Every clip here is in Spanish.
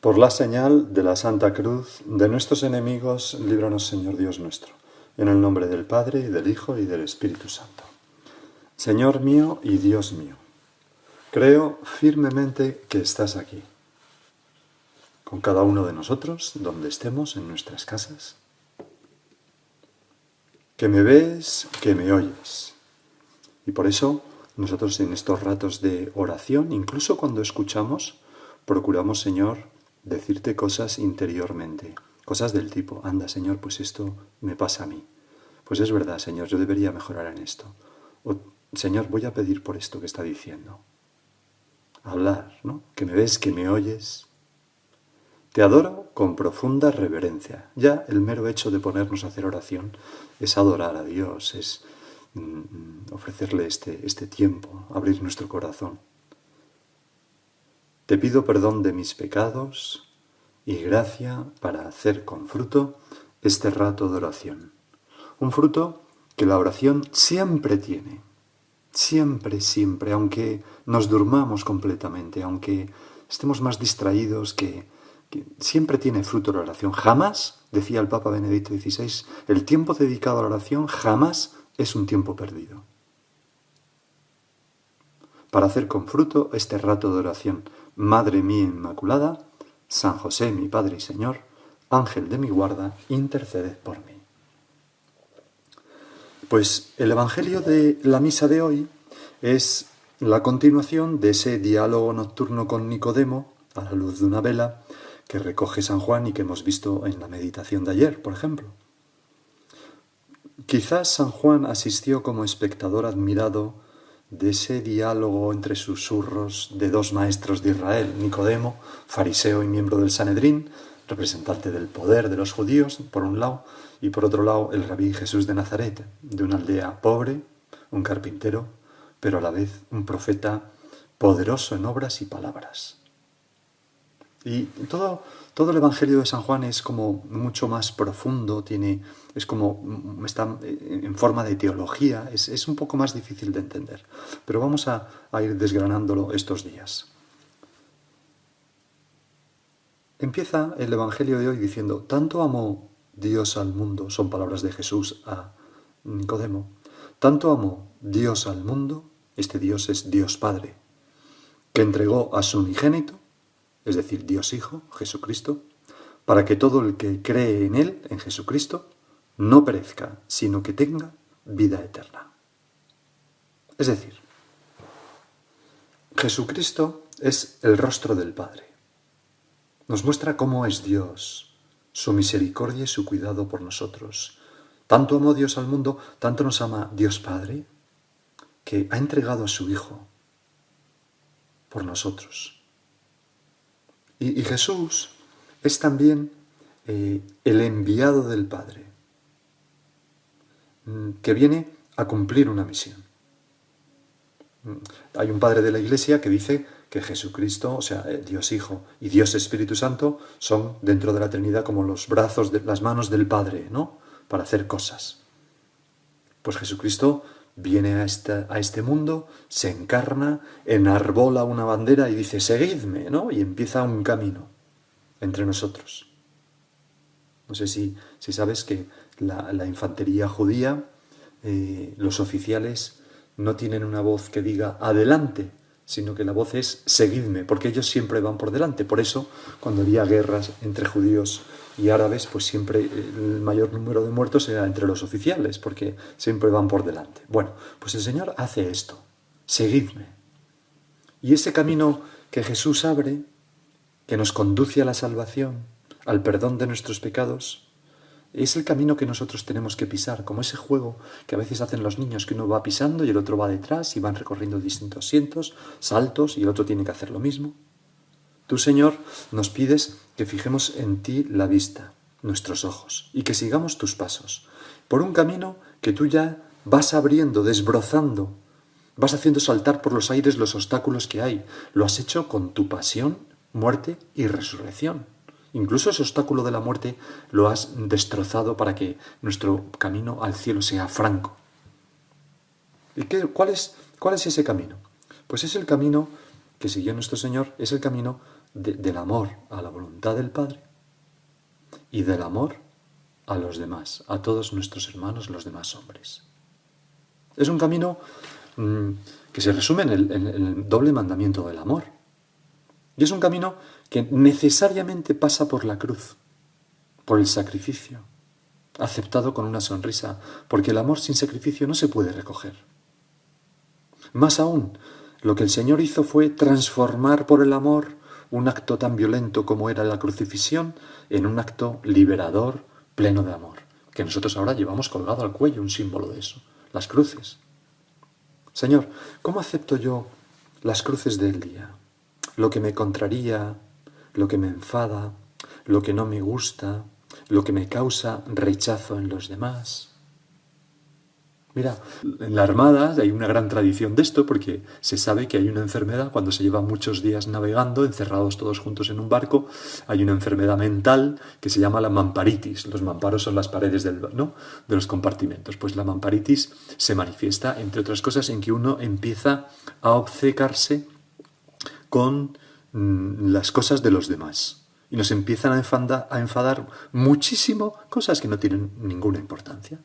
Por la señal de la Santa Cruz de nuestros enemigos, líbranos, Señor Dios nuestro, en el nombre del Padre, y del Hijo, y del Espíritu Santo. Señor mío y Dios mío, creo firmemente que estás aquí, con cada uno de nosotros, donde estemos, en nuestras casas, que me ves, que me oyes. Y por eso nosotros en estos ratos de oración, incluso cuando escuchamos, procuramos, Señor, decirte cosas interiormente, cosas del tipo, anda, Señor, pues esto me pasa a mí. Pues es verdad, Señor, yo debería mejorar en esto. O, Señor, voy a pedir por esto que está diciendo. Hablar, ¿no? Que me ves, que me oyes. Te adoro con profunda reverencia. Ya el mero hecho de ponernos a hacer oración es adorar a Dios, es ofrecerle este tiempo, abrir nuestro corazón. Te pido perdón de mis pecados y gracia para hacer con fruto este rato de oración. Un fruto que la oración siempre tiene, siempre, siempre, aunque nos durmamos completamente, aunque estemos más distraídos, que siempre tiene fruto la oración. Jamás, decía el Papa Benedicto XVI, el tiempo dedicado a la oración jamás es un tiempo perdido. Para hacer con fruto este rato de oración, Madre mía Inmaculada, San José, mi Padre y Señor, Ángel de mi guarda, interceded por mí. Pues el Evangelio de la misa de hoy es la continuación de ese diálogo nocturno con Nicodemo, a la luz de una vela, que recoge San Juan y que hemos visto en la meditación de ayer, por ejemplo. Quizás San Juan asistió como espectador admirado de ese diálogo entre susurros de dos maestros de Israel, Nicodemo, fariseo y miembro del Sanedrín, representante del poder de los judíos, por un lado, y por otro lado el rabí Jesús de Nazaret, de una aldea pobre, un carpintero, pero a la vez un profeta poderoso en obras y palabras. Y todo el Evangelio de San Juan es como mucho más profundo, está en forma de teología, es un poco más difícil de entender. Pero vamos a ir desgranándolo estos días. Empieza el Evangelio de hoy diciendo, tanto amó Dios al mundo, son palabras de Jesús a Nicodemo, tanto amó Dios al mundo, este Dios es Dios Padre, que entregó a su unigénito, es decir, Dios Hijo, Jesucristo, para que todo el que cree en Él, en Jesucristo, no perezca, sino que tenga vida eterna. Es decir, Jesucristo es el rostro del Padre. Nos muestra cómo es Dios, su misericordia y su cuidado por nosotros. Tanto amó Dios al mundo, tanto nos ama Dios Padre, que ha entregado a su Hijo por nosotros. Y Jesús es también el enviado del Padre, que viene a cumplir una misión. Hay un padre de la Iglesia que dice que Jesucristo, o sea, Dios Hijo y Dios Espíritu Santo, son dentro de la Trinidad como los brazos, las manos del Padre, ¿no? Para hacer cosas. Pues Jesucristo viene a este mundo, se encarna, enarbola una bandera y dice, seguidme, ¿no? Y empieza un camino entre nosotros. No sé si sabes que la infantería judía, los oficiales no tienen una voz que diga adelante, sino que la voz es seguidme, porque ellos siempre van por delante. Por eso, cuando había guerras entre judíos y árabes, pues siempre el mayor número de muertos era entre los oficiales, porque siempre van por delante. Bueno, pues el Señor hace esto, seguidme. Y ese camino que Jesús abre, que nos conduce a la salvación, al perdón de nuestros pecados, es el camino que nosotros tenemos que pisar, como ese juego que a veces hacen los niños, que uno va pisando y el otro va detrás y van recorriendo distintos saltos y el otro tiene que hacer lo mismo. Tú, Señor, nos pides que fijemos en ti la vista, nuestros ojos, y que sigamos tus pasos, por un camino que tú ya vas abriendo, desbrozando, vas haciendo saltar por los aires los obstáculos que hay. Lo has hecho con tu pasión, muerte y resurrección. Incluso ese obstáculo de la muerte lo has destrozado para que nuestro camino al cielo sea franco. ¿Y cuál es ese camino? Pues es el camino que siguió nuestro Señor, es el camino del amor a la voluntad del Padre y del amor a los demás, a todos nuestros hermanos, los demás hombres. Es un camino que se resume en el doble mandamiento del amor. Y es un camino que necesariamente pasa por la cruz, por el sacrificio, aceptado con una sonrisa, porque el amor sin sacrificio no se puede recoger. Más aún, lo que el Señor hizo fue transformar por el amor un acto tan violento como era la crucifixión en un acto liberador, pleno de amor, que nosotros ahora llevamos colgado al cuello, un símbolo de eso, las cruces. Señor, ¿cómo acepto yo las cruces del día? Lo que me contraría, lo que me enfada, lo que no me gusta, lo que me causa rechazo en los demás. Mira, en la Armada hay una gran tradición de esto porque se sabe que hay una enfermedad, cuando se lleva muchos días navegando, encerrados todos juntos en un barco, hay una enfermedad mental que se llama la mamparitis. Los mamparos son las paredes de los compartimentos. Pues la mamparitis se manifiesta, entre otras cosas, en que uno empieza a obcecarse con las cosas de los demás. Y nos empiezan a enfadar muchísimo cosas que no tienen ninguna importancia.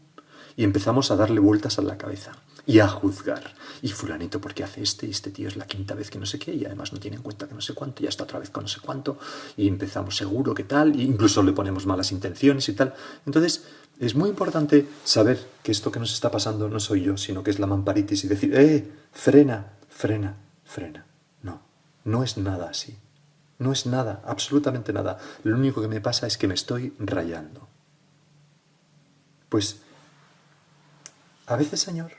Y empezamos a darle vueltas a la cabeza y a juzgar. Y fulanito, ¿por qué hace y este tío es la quinta vez que no sé qué, y además no tiene en cuenta que no sé cuánto, y hasta otra vez con no sé cuánto, y empezamos seguro que tal, e incluso le ponemos malas intenciones y tal. Entonces, es muy importante saber que esto que nos está pasando no soy yo, sino que es la mamparitis, y decir, frena, frena, frena. No, no es nada así. No es nada, absolutamente nada. Lo único que me pasa es que me estoy rayando. Pues a veces, Señor,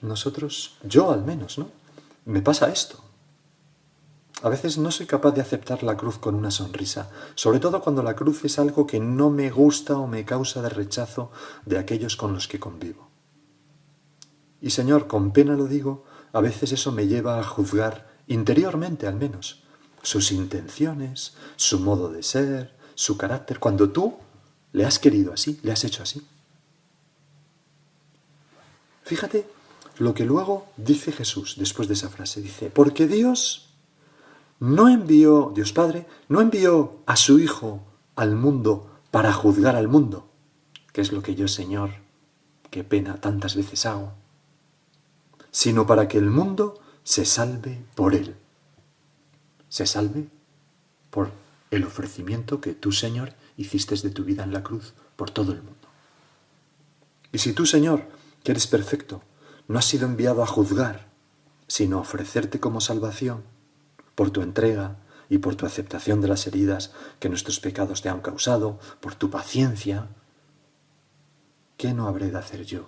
nosotros, yo al menos, ¿no? Me pasa esto. A veces no soy capaz de aceptar la cruz con una sonrisa, sobre todo cuando la cruz es algo que no me gusta o me causa de rechazo de aquellos con los que convivo. Y, Señor, con pena lo digo, a veces eso me lleva a juzgar, interiormente al menos, sus intenciones, su modo de ser, su carácter, cuando tú le has querido así, le has hecho así. Fíjate lo que luego dice Jesús después de esa frase. Dice, porque Dios Padre, no envió a su Hijo al mundo para juzgar al mundo, que es lo que yo, Señor, qué pena, tantas veces hago, sino para que el mundo se salve por Él. Se salve por el ofrecimiento que tú, Señor, hiciste de tu vida en la cruz por todo el mundo. Y si tú, Señor, que eres perfecto, no has sido enviado a juzgar, sino a ofrecerte como salvación por tu entrega y por tu aceptación de las heridas que nuestros pecados te han causado, por tu paciencia, ¿qué no habré de hacer yo?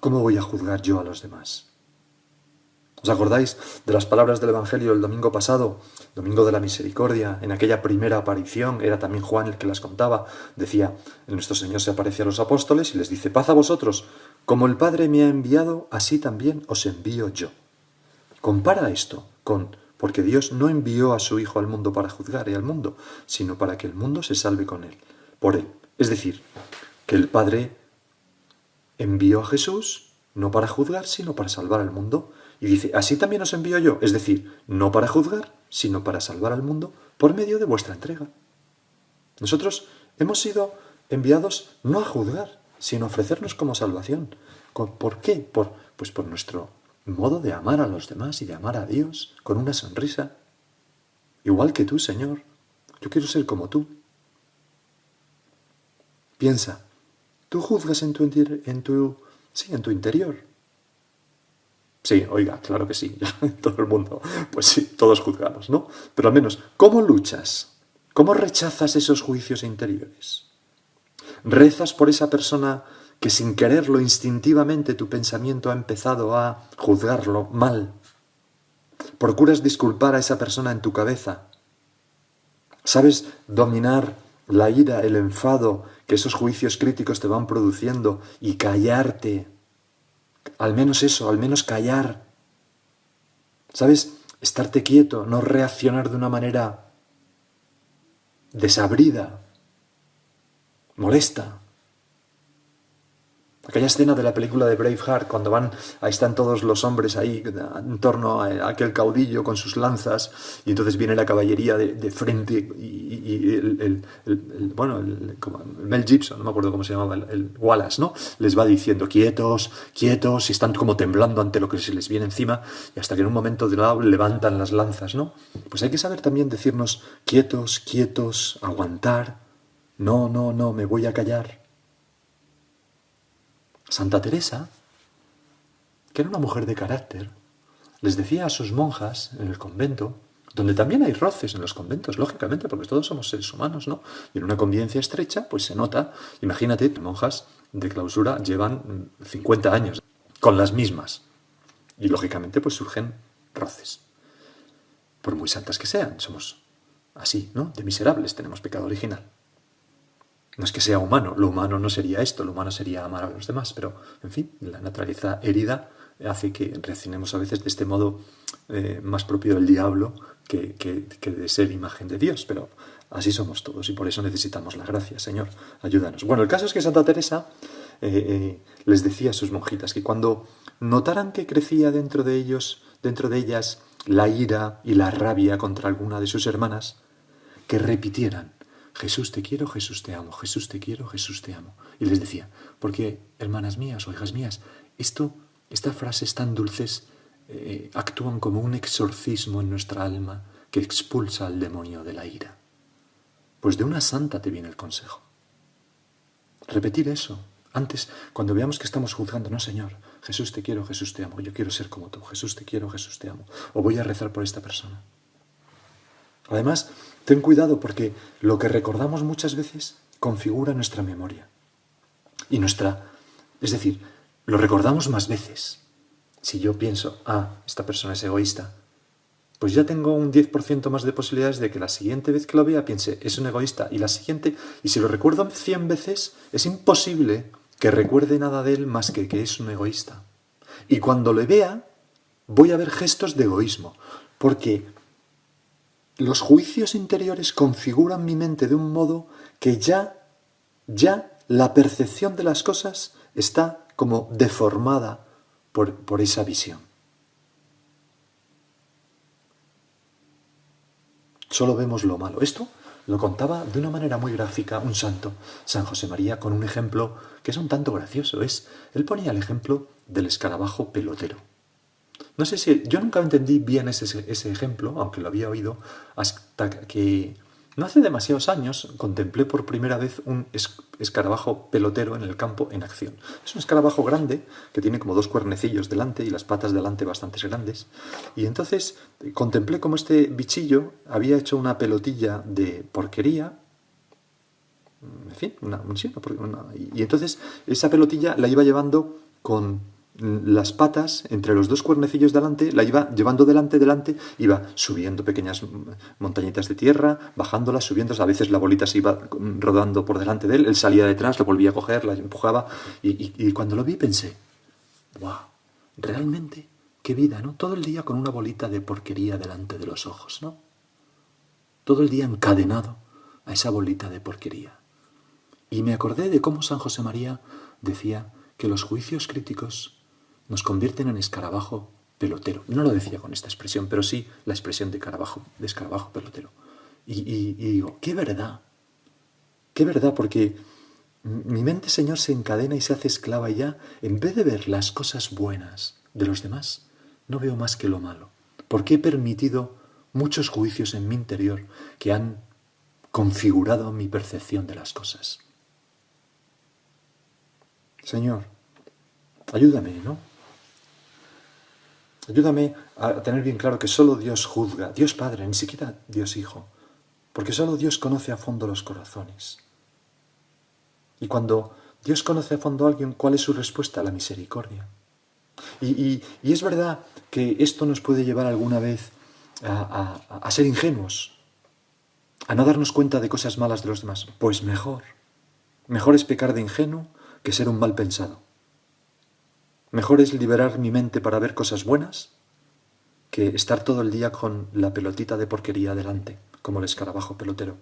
¿Cómo voy a juzgar yo a los demás? ¿Os acordáis de las palabras del Evangelio el domingo pasado, domingo de la misericordia? En aquella primera aparición, era también Juan el que las contaba, decía, nuestro Señor se aparece a los apóstoles y les dice, paz a vosotros, como el Padre me ha enviado, así también os envío yo. Compara esto porque Dios no envió a su Hijo al mundo para juzgar al mundo, sino para que el mundo se salve por Él. Es decir, que el Padre envió a Jesús no para juzgar, sino para salvar al mundo. Y dice, así también os envío yo, es decir, no para juzgar, sino para salvar al mundo por medio de vuestra entrega. Nosotros hemos sido enviados no a juzgar, sino a ofrecernos como salvación. ¿Por qué? Pues por nuestro modo de amar a los demás y de amar a Dios con una sonrisa. Igual que tú, Señor, yo quiero ser como tú. Piensa, tú juzgas en tu interior. Sí, oiga, claro que sí, todo el mundo, pues sí, todos juzgamos, ¿no? Pero al menos, ¿cómo luchas? ¿Cómo rechazas esos juicios interiores? ¿Rezas por esa persona que sin quererlo instintivamente tu pensamiento ha empezado a juzgarlo mal? ¿Procuras disculpar a esa persona en tu cabeza? ¿Sabes dominar la ira, el enfado que esos juicios críticos te van produciendo y callarte? Al menos eso, al menos callar. ¿Sabes? Estarte quieto, no reaccionar de una manera desabrida, molesta. Aquella escena de la película de Braveheart, cuando ahí están todos los hombres ahí en torno a aquel caudillo con sus lanzas, y entonces viene la caballería de frente y como Mel Gibson, no me acuerdo cómo se llamaba, el Wallace, ¿no? Les va diciendo quietos, quietos, y están como temblando ante lo que se les viene encima, y hasta que en un momento de lado levantan las lanzas, ¿no? Pues hay que saber también decirnos quietos, quietos, aguantar, no, no, no, me voy a callar. Santa Teresa, que era una mujer de carácter, les decía a sus monjas en el convento, donde también hay roces en los conventos, lógicamente, porque todos somos seres humanos, ¿no? Y en una convivencia estrecha, pues se nota. Imagínate, monjas de clausura llevan 50 años con las mismas. Y lógicamente, pues surgen roces. Por muy santas que sean, somos así, ¿no? De miserables, tenemos pecado original. No es que sea humano, lo humano no sería esto, lo humano sería amar a los demás, pero, en fin, la naturaleza herida hace que reaccionemos a veces de este modo más propio del diablo que de ser imagen de Dios, pero así somos todos y por eso necesitamos la gracia, Señor, ayúdanos. Bueno, el caso es que Santa Teresa les decía a sus monjitas que cuando notaran que crecía dentro de ellas, la ira y la rabia contra alguna de sus hermanas, que repitieran: Jesús te quiero, Jesús te amo, Jesús te quiero, Jesús te amo. Y les decía, porque hermanas mías o hijas mías, estas frases tan dulces actúan como un exorcismo en nuestra alma que expulsa al demonio de la ira. Pues de una santa te viene el consejo. Repetir eso. Antes, cuando veamos que estamos juzgando, no, Señor, Jesús te quiero, Jesús te amo, yo quiero ser como tú, Jesús te quiero, Jesús te amo. O voy a rezar por esta persona. Además, ten cuidado porque lo que recordamos muchas veces configura nuestra memoria. Es decir, lo recordamos más veces. Si yo pienso, esta persona es egoísta, pues ya tengo un 10% más de posibilidades de que la siguiente vez que lo vea piense, es un egoísta. Y la siguiente, y si lo recuerdo 100 veces, es imposible que recuerde nada de él más que es un egoísta. Y cuando le vea, voy a ver gestos de egoísmo. Porque los juicios interiores configuran mi mente de un modo que ya la percepción de las cosas está como deformada por esa visión. Solo vemos lo malo. Esto lo contaba de una manera muy gráfica un santo, San José María, con un ejemplo que es un tanto gracioso. Él ponía el ejemplo del escarabajo pelotero. No sé si... Yo nunca entendí bien ese ejemplo, aunque lo había oído, hasta que no hace demasiados años contemplé por primera vez un escarabajo pelotero en el campo en acción. Es un escarabajo grande que tiene como 2 cuernecillos delante y las patas delante bastante grandes. Y entonces contemplé cómo este bichillo había hecho una pelotilla de porquería. En fin, y entonces esa pelotilla la iba llevando con las patas entre los 2 cuernecillos delante, la iba llevando delante, iba subiendo pequeñas montañitas de tierra, bajándolas, subiéndolas, a veces la bolita se iba rodando por delante de él salía detrás, la volvía a coger, la empujaba, y cuando lo vi pensé, ¡wow! Realmente, qué vida, ¿no? Todo el día con una bolita de porquería delante de los ojos, ¿no? Todo el día encadenado a esa bolita de porquería. Y me acordé de cómo San José María decía que los juicios críticos nos convierten en escarabajo pelotero. No lo decía con esta expresión, pero sí la expresión de escarabajo pelotero. Y digo, qué verdad, porque mi mente, Señor, se encadena y se hace esclava y ya, en vez de ver las cosas buenas de los demás, no veo más que lo malo. Porque he permitido muchos juicios en mi interior que han configurado mi percepción de las cosas. Señor, ayúdame, ¿no? Ayúdame a tener bien claro que solo Dios juzga, Dios Padre, ni siquiera Dios Hijo, porque solo Dios conoce a fondo los corazones. Y cuando Dios conoce a fondo a alguien, ¿cuál es su respuesta? La misericordia. Y es verdad que esto nos puede llevar alguna vez a ser ingenuos, a no darnos cuenta de cosas malas de los demás. Pues mejor es pecar de ingenuo que ser un mal pensado. Mejor es liberar mi mente para ver cosas buenas que estar todo el día con la pelotita de porquería delante, como el escarabajo pelotero.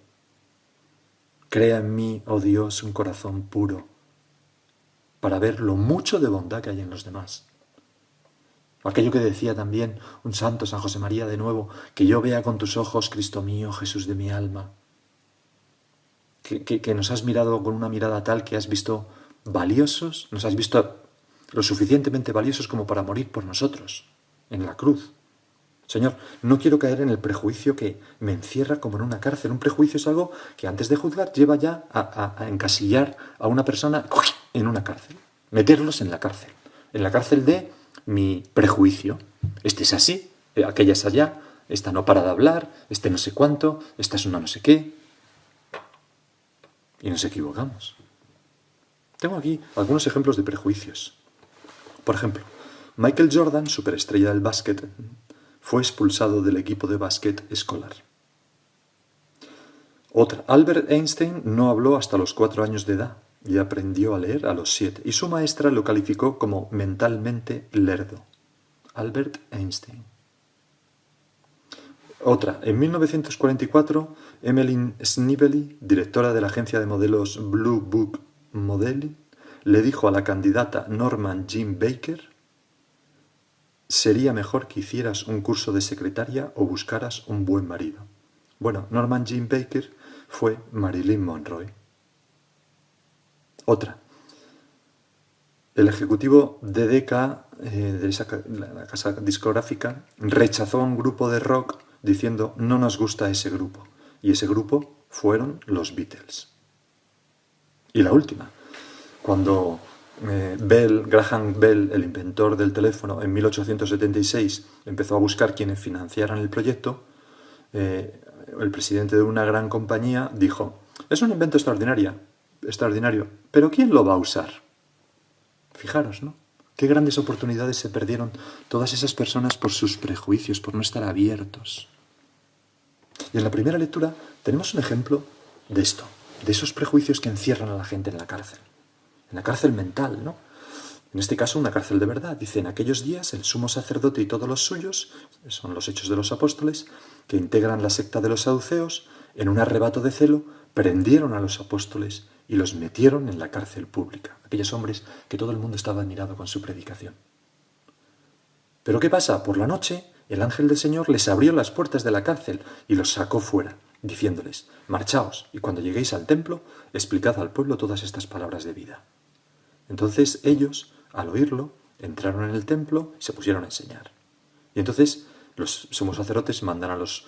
Crea en mí, oh Dios, un corazón puro. para ver lo mucho de bondad que hay en los demás. Aquello que decía también un santo, San José María, de nuevo, que yo vea con tus ojos, Cristo mío, Jesús de mi alma. Que nos has mirado con una mirada tal que has visto valiosos, nos has visto lo suficientemente valiosos como para morir por nosotros, en la cruz. Señor, no quiero caer en el prejuicio que me encierra como en una cárcel. Un prejuicio es algo que antes de juzgar lleva ya a encasillar a una persona en una cárcel, meterlos en la cárcel de mi prejuicio. Este es así, aquella es allá, esta no para de hablar, este no sé cuánto, esta es una no sé qué. Y nos equivocamos. Tengo aquí algunos ejemplos de prejuicios. Por ejemplo, Michael Jordan, superestrella del básquet, fue expulsado del equipo de básquet escolar. Otra, Albert Einstein no habló hasta los 4 años de edad y aprendió a leer a los 7. Y su maestra lo calificó como mentalmente lerdo. Albert Einstein. Otra, en 1944, Emmeline Snively, directora de la agencia de modelos Blue Book Modeling, le dijo a la candidata Norman Jean Baker: sería mejor que hicieras un curso de secretaria o buscaras un buen marido. Bueno, Norman Jean Baker fue Marilyn Monroe. Otra, el ejecutivo de Decca, de la casa discográfica, rechazó a un grupo de rock diciendo: no nos gusta ese grupo. Y ese grupo fueron los Beatles. Y la última, cuando Graham Bell, el inventor del teléfono, en 1876 empezó a buscar quienes financiaran el proyecto, el presidente de una gran compañía dijo: es un invento extraordinario, pero ¿quién lo va a usar? Fijaros, ¿no? Qué grandes oportunidades se perdieron todas esas personas por sus prejuicios, por no estar abiertos. Y en la primera lectura tenemos un ejemplo de esto, de esos prejuicios que encierran a la gente en la cárcel mental, ¿no? En este caso, una cárcel de verdad. Dice: en aquellos días el sumo sacerdote y todos los suyos, son los Hechos de los Apóstoles, que integran la secta de los saduceos, en un arrebato de celo, prendieron a los apóstoles y los metieron en la cárcel pública. Aquellos hombres que todo el mundo estaba admirado con su predicación. ¿Pero qué pasa? Por la noche, el ángel del Señor les abrió las puertas de la cárcel y los sacó fuera, diciéndoles: marchaos, y cuando lleguéis al templo, explicad al pueblo todas estas palabras de vida. Entonces ellos, al oírlo, entraron en el templo y se pusieron a enseñar. Y entonces los sumos sacerdotes mandan a los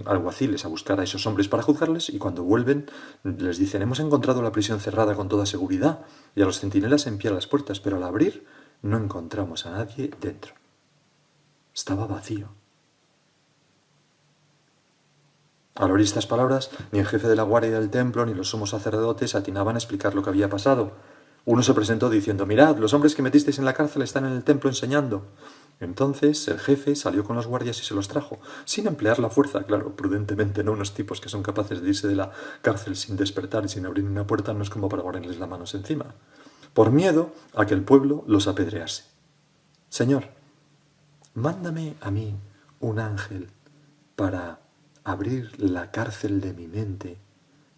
alguaciles a buscar a esos hombres para juzgarles, y cuando vuelven les dicen: hemos encontrado la prisión cerrada con toda seguridad y a los centinelas en pie a las puertas, pero al abrir no encontramos a nadie dentro. Estaba vacío. Al oír estas palabras, ni el jefe de la guardia del templo ni los sumos sacerdotes atinaban a explicar lo que había pasado. Uno se presentó diciendo: mirad, los hombres que metisteis en la cárcel están en el templo enseñando. Entonces el jefe salió con los guardias y se los trajo, sin emplear la fuerza, claro, prudentemente, no unos tipos que son capaces de irse de la cárcel sin despertar y sin abrir una puerta, no es como para ponerles las manos encima, por miedo a que el pueblo los apedrease. Señor, mándame a mí un ángel para abrir la cárcel de mi mente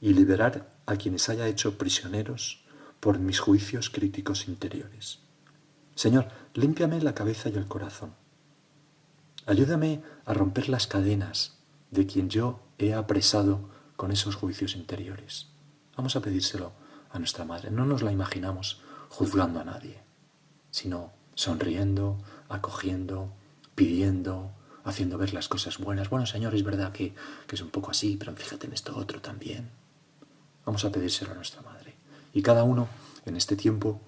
y liberar a quienes haya hecho prisioneros por mis juicios críticos interiores. Señor, límpiame la cabeza y el corazón. Ayúdame a romper las cadenas de quien yo he apresado con esos juicios interiores. Vamos a pedírselo a nuestra Madre. No nos la imaginamos juzgando a nadie, sino sonriendo, acogiendo, pidiendo, haciendo ver las cosas buenas. Bueno, Señor, es verdad que es un poco así, pero fíjate en esto otro también. Vamos a pedírselo a nuestra Madre. Y cada uno en este tiempo,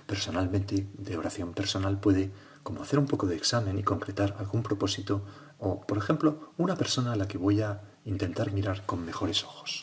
personalmente, de oración personal, puede como hacer un poco de examen y concretar algún propósito o, por ejemplo, una persona a la que voy a intentar mirar con mejores ojos.